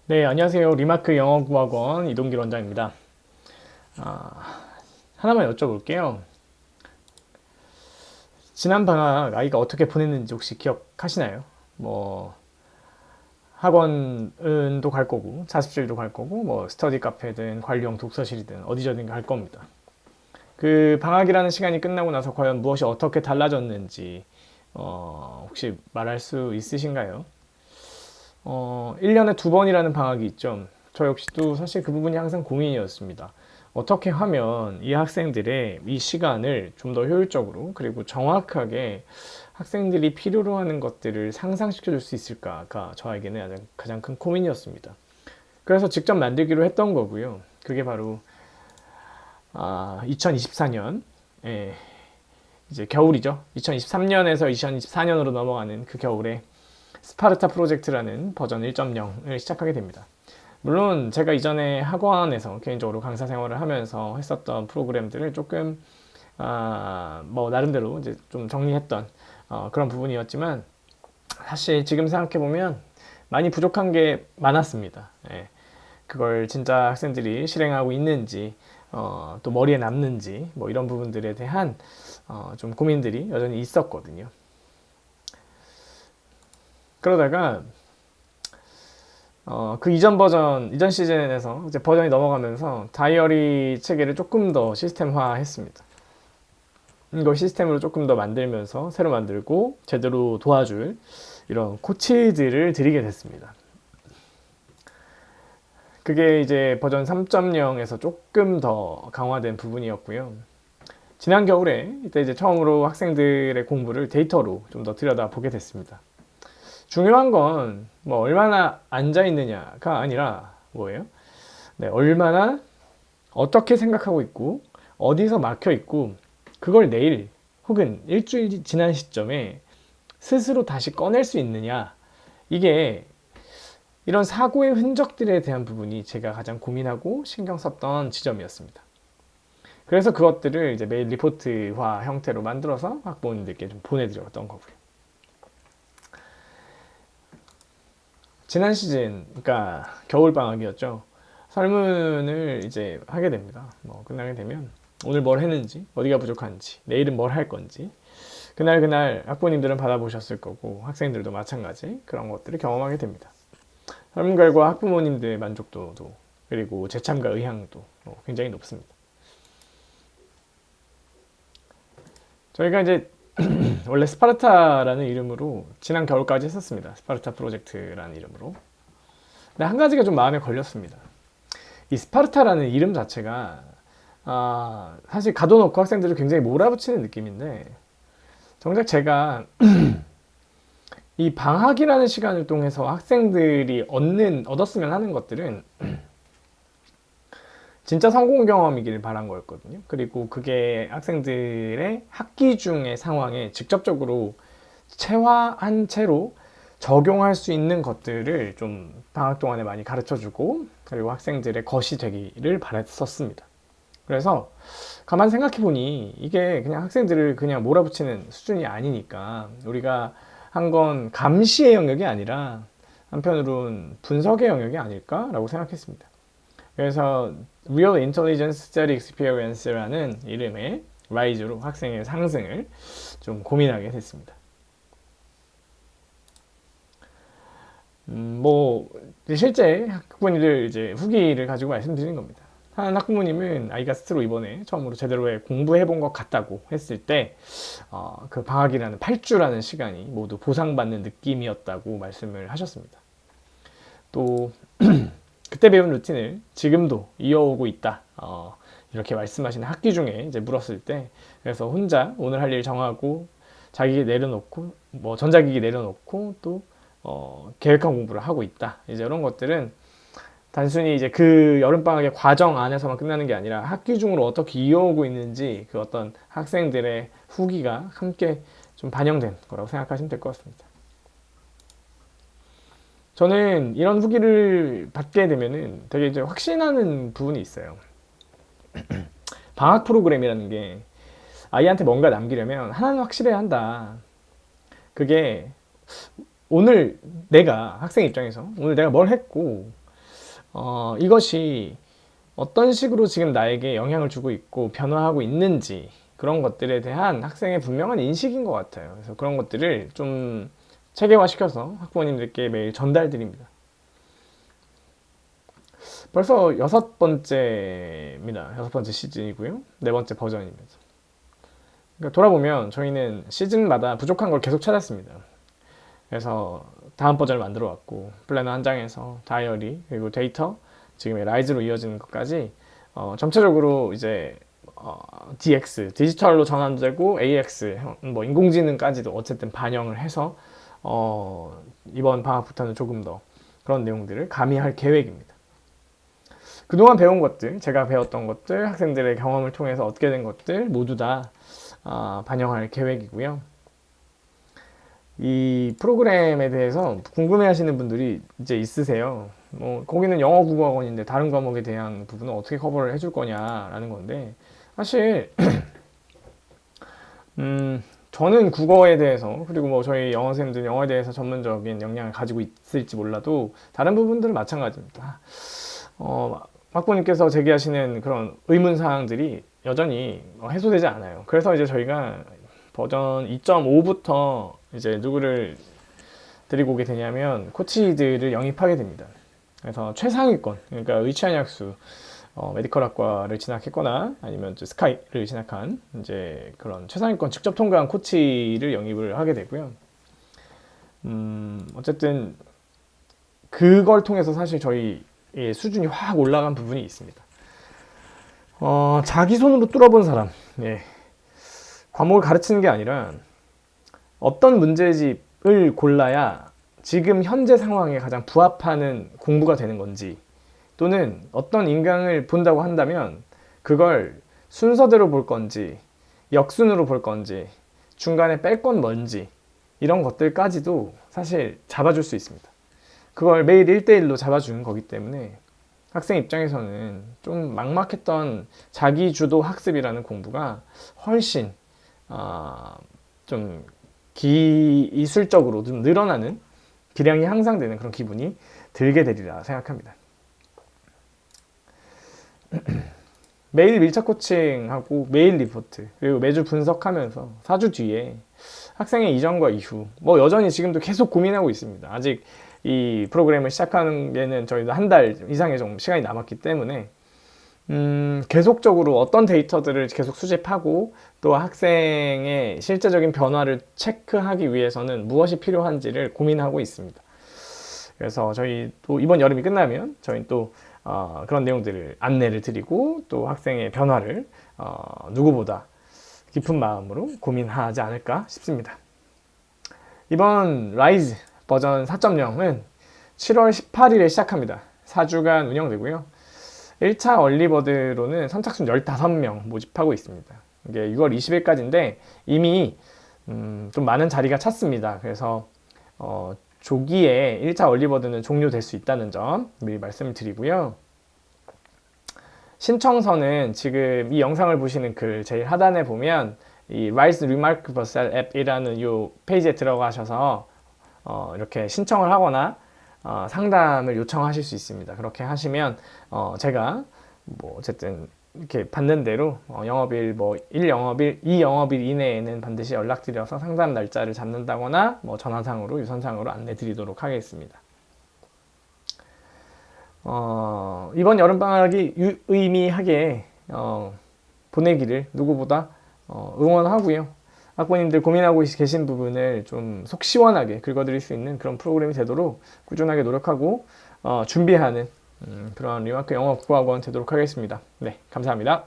네, 안녕하세요. 리마크 영어구학원 이동길 원장입니다. 하나만 여쭤볼게요. 지난 방학 아이가 어떻게 보냈는지 혹시 기억하시나요? 뭐, 학원도 갈 거고, 자습실도 갈 거고, 뭐, 스터디 카페든 관리용 독서실이든 어디저딘 갈 겁니다. 그 방학이라는 시간이 끝나고 나서 과연 무엇이 어떻게 달라졌는지, 혹시 말할 수 있으신가요? 1년에 두 번이라는 방학이 있죠. 저 역시도 사실 그 부분이 항상 고민이었습니다. 어떻게 하면 이 학생들의 이 시간을 좀 더 효율적으로 그리고 정확하게 학생들이 필요로 하는 것들을 상상시켜 줄 수 있을까가 저에게는 가장 큰 고민이었습니다. 그래서 직접 만들기로 했던 거고요. 그게 바로 2024년 이제 겨울이죠. 2023년에서 2024년으로 넘어가는 그 겨울에 스파르타 프로젝트라는 버전 1.0을 시작하게 됩니다. 물론 제가 이전에 학원에서 개인적으로 강사 생활을 하면서 했었던 프로그램들을 조금 뭐 나름대로 이제 좀 정리했던 그런 부분이었지만 사실 지금 생각해 보면 많이 부족한 게 많았습니다. 예. 그걸 진짜 학생들이 실행하고 있는지 또 머리에 남는지 뭐 이런 부분들에 대한 좀 고민들이 여전히 있었거든요. 그러다가 그 이전 버전, 이전 시즌에서 이제 버전이 넘어가면서 다이어리 체계를 조금 더 시스템화 했습니다. 이걸 시스템으로 조금 더 만들면서 새로 만들고 제대로 도와줄 이런 코치들을 드리게 됐습니다. 그게 이제 버전 3.0에서 조금 더 강화된 부분이었고요. 지난 겨울에 이때 이제 처음으로 학생들의 공부를 데이터로 좀 더 들여다보게 됐습니다. 중요한 건 뭐 얼마나 앉아 있느냐가 아니라 뭐예요? 네, 얼마나 어떻게 생각하고 있고 어디서 막혀 있고 그걸 내일 혹은 일주일 지난 시점에 스스로 다시 꺼낼 수 있느냐 이게 이런 사고의 흔적들에 대한 부분이 제가 가장 고민하고 신경 썼던 지점이었습니다. 그래서 그것들을 이제 매일 리포트화 형태로 만들어서 학부모님들께 좀 보내드렸던 거고요. 지난 시즌, 그러니까 겨울 방학이었죠. 설문을 이제 하게 됩니다. 뭐 끝나게 되면 오늘 뭘 했는지, 어디가 부족한지, 내일은 뭘 할 건지, 그날 학부모님들은 받아보셨을 거고 학생들도 마찬가지 그런 것들을 경험하게 됩니다. 설문 결과 학부모님들의 만족도도 그리고 재참가 의향도 굉장히 높습니다. 저희가 이제 원래 스파르타라는 이름으로 지난 겨울까지 했었습니다. 스파르타 프로젝트라는 이름으로. 근데 한 가지가 좀 마음에 걸렸습니다. 이 스파르타라는 이름 자체가 사실 가둬놓고 학생들을 굉장히 몰아붙이는 느낌인데 정작 제가 이 방학이라는 시간을 통해서 학생들이 얻었으면 하는 것들은 진짜 성공 경험이길 바란 거였거든요. 그리고 그게 학생들의 학기 중의 상황에 직접적으로 체화한 채로 적용할 수 있는 것들을 좀 방학 동안에 많이 가르쳐 주고 그리고 학생들의 것이 되기를 바랬었습니다. 그래서 가만 생각해 보니 이게 그냥 학생들을 그냥 몰아붙이는 수준이 아니니까 우리가 한 건 감시의 영역이 아니라 한편으로는 분석의 영역이 아닐까라고 생각했습니다. 그래서 Real Intelligence Study Experience라는 이름의 라이즈로 학생의 상승을 좀 고민하게 됐습니다. 뭐 실제 학부모님들 이제 후기를 가지고 말씀드린 겁니다. 한 학부모님은 아이가 스스로 이번에 처음으로 제대로 공부해 본 것 같다고 했을 때, 그 방학이라는 8주라는 시간이 모두 보상받는 느낌이었다고 말씀을 하셨습니다. 또 그때 배운 루틴을 지금도 이어오고 있다. 이렇게 말씀하시는 학기 중에 이제 물었을 때, 그래서 혼자 오늘 할 일 정하고 자기기 내려놓고 뭐 전자기기 내려놓고 또 계획한 공부를 하고 있다. 이제 이런 것들은 단순히 이제 그 여름방학의 과정 안에서만 끝나는 게 아니라 학기 중으로 어떻게 이어오고 있는지 그 어떤 학생들의 후기가 함께 좀 반영된 거라고 생각하시면 될 것 같습니다. 저는 이런 후기를 받게 되면은 되게 이제 확신하는 부분이 있어요. 방학 프로그램이라는 게 아이한테 뭔가 남기려면 하나는 확실해야 한다. 그게 오늘 내가 학생 입장에서 오늘 내가 뭘 했고 이것이 어떤 식으로 지금 나에게 영향을 주고 있고 변화하고 있는지 그런 것들에 대한 학생의 분명한 인식인 것 같아요. 그래서 그런 것들을 좀 체계화시켜서 학부모님들께 매일 전달드립니다. 벌써 6번째입니다. 6번째 시즌이고요. 4번째 버전입니다. 그러니까 돌아보면 저희는 시즌마다 부족한 걸 계속 찾았습니다. 그래서 다음 버전을 만들어 왔고, 플래너 한 장에서 다이어리, 그리고 데이터, 지금의 라이즈로 이어지는 것까지 전체적으로 이제 DX, 디지털로 전환되고 AX, 뭐 인공지능까지도 어쨌든 반영을 해서 이번 방학부터는 조금 더 그런 내용들을 가미할 계획입니다. 그동안 배운 것들, 제가 배웠던 것들, 학생들의 경험을 통해서 얻게 된 것들 모두 다 반영할 계획이고요. 이 프로그램에 대해서 궁금해하시는 분들이 이제 있으세요. 뭐 거기는 영어 국어학원인데 다른 과목에 대한 부분은 어떻게 커버를 해줄 거냐라는 건데, 사실 저는 국어에 대해서, 그리고 뭐 저희 영어 선생님들 영어에 대해서 전문적인 역량을 가지고 있을지 몰라도 다른 부분들은 마찬가지입니다. 학부모님께서 제기하시는 그런 의문 사항들이 여전히 해소되지 않아요. 그래서 이제 저희가 버전 2.5부터 이제 누구를 데리고 오게 되냐면 코치들을 영입하게 됩니다. 그래서 최상위권, 그러니까 의치안약수 메디컬 학과를 진학했거나 아니면 스카이를 진학한 이제 그런 최상위권 직접 통과한 코치를 영입을 하게 되고요. 어쨌든 그걸 통해서 사실 저희 수준이 확 올라간 부분이 있습니다. 자기 손으로 뚫어본 사람, 과목을 가르치는 게 아니라 어떤 문제집을 골라야 지금 현재 상황에 가장 부합하는 공부가 되는 건지, 또는 어떤 인강을 본다고 한다면 그걸 순서대로 볼 건지 역순으로 볼 건지 중간에 뺄 건 뭔지 이런 것들까지도 사실 잡아줄 수 있습니다. 그걸 매일 1대1로 잡아주는 거기 때문에 학생 입장에서는 좀 막막했던 자기주도 학습이라는 공부가 훨씬 좀 기술적으로 좀 늘어나는, 기량이 향상되는 그런 기분이 들게 되리라 생각합니다. 매일 밀착 코칭하고 매일 리포트, 그리고 매주 분석하면서 4주 뒤에 학생의 이전과 이후, 뭐 여전히 지금도 계속 고민하고 있습니다. 아직 이 프로그램을 시작하는 데는 저희도 한 달 이상의 좀 시간이 남았기 때문에 계속적으로 어떤 데이터들을 계속 수집하고 또 학생의 실제적인 변화를 체크하기 위해서는 무엇이 필요한지를 고민하고 있습니다. 그래서 저희 또 이번 여름이 끝나면 저희는 또 그런 내용들을 안내를 드리고 또 학생의 변화를 누구보다 깊은 마음으로 고민하지 않을까 싶습니다. 이번 라이즈 버전 4.0은 7월 18일에 시작합니다. 4주간 운영되고요. 1차 얼리버드로는 선착순 15명 모집하고 있습니다. 이게 6월 20일까지인데 이미 좀 많은 자리가 찼습니다. 그래서 조기에 1차 얼리버드는 종료될 수 있다는 점 미리 말씀을 드리고요. 신청서는 지금 이 영상을 보시는 글 제일 하단에 보면 이 Rise Remarkable Cell App이라는 이 페이지에 들어가셔서 이렇게 신청을 하거나 상담을 요청하실 수 있습니다. 그렇게 하시면 제가 뭐 어쨌든 이렇게 받는 대로 영업일 뭐 1영업일, 2영업일 이내에는 반드시 연락드려서 상담 날짜를 잡는다거나 뭐 전화상으로 유선상으로 안내 드리도록 하겠습니다. 이번 여름방학이 유의미하게 보내기를 누구보다 응원하고요. 학부모님들 고민하고 계신 부분을 좀 속 시원하게 긁어드릴 수 있는 그런 프로그램이 되도록 꾸준하게 노력하고 준비하는 그런 리마크 영어 국어학원 되도록 하겠습니다. 네, 감사합니다.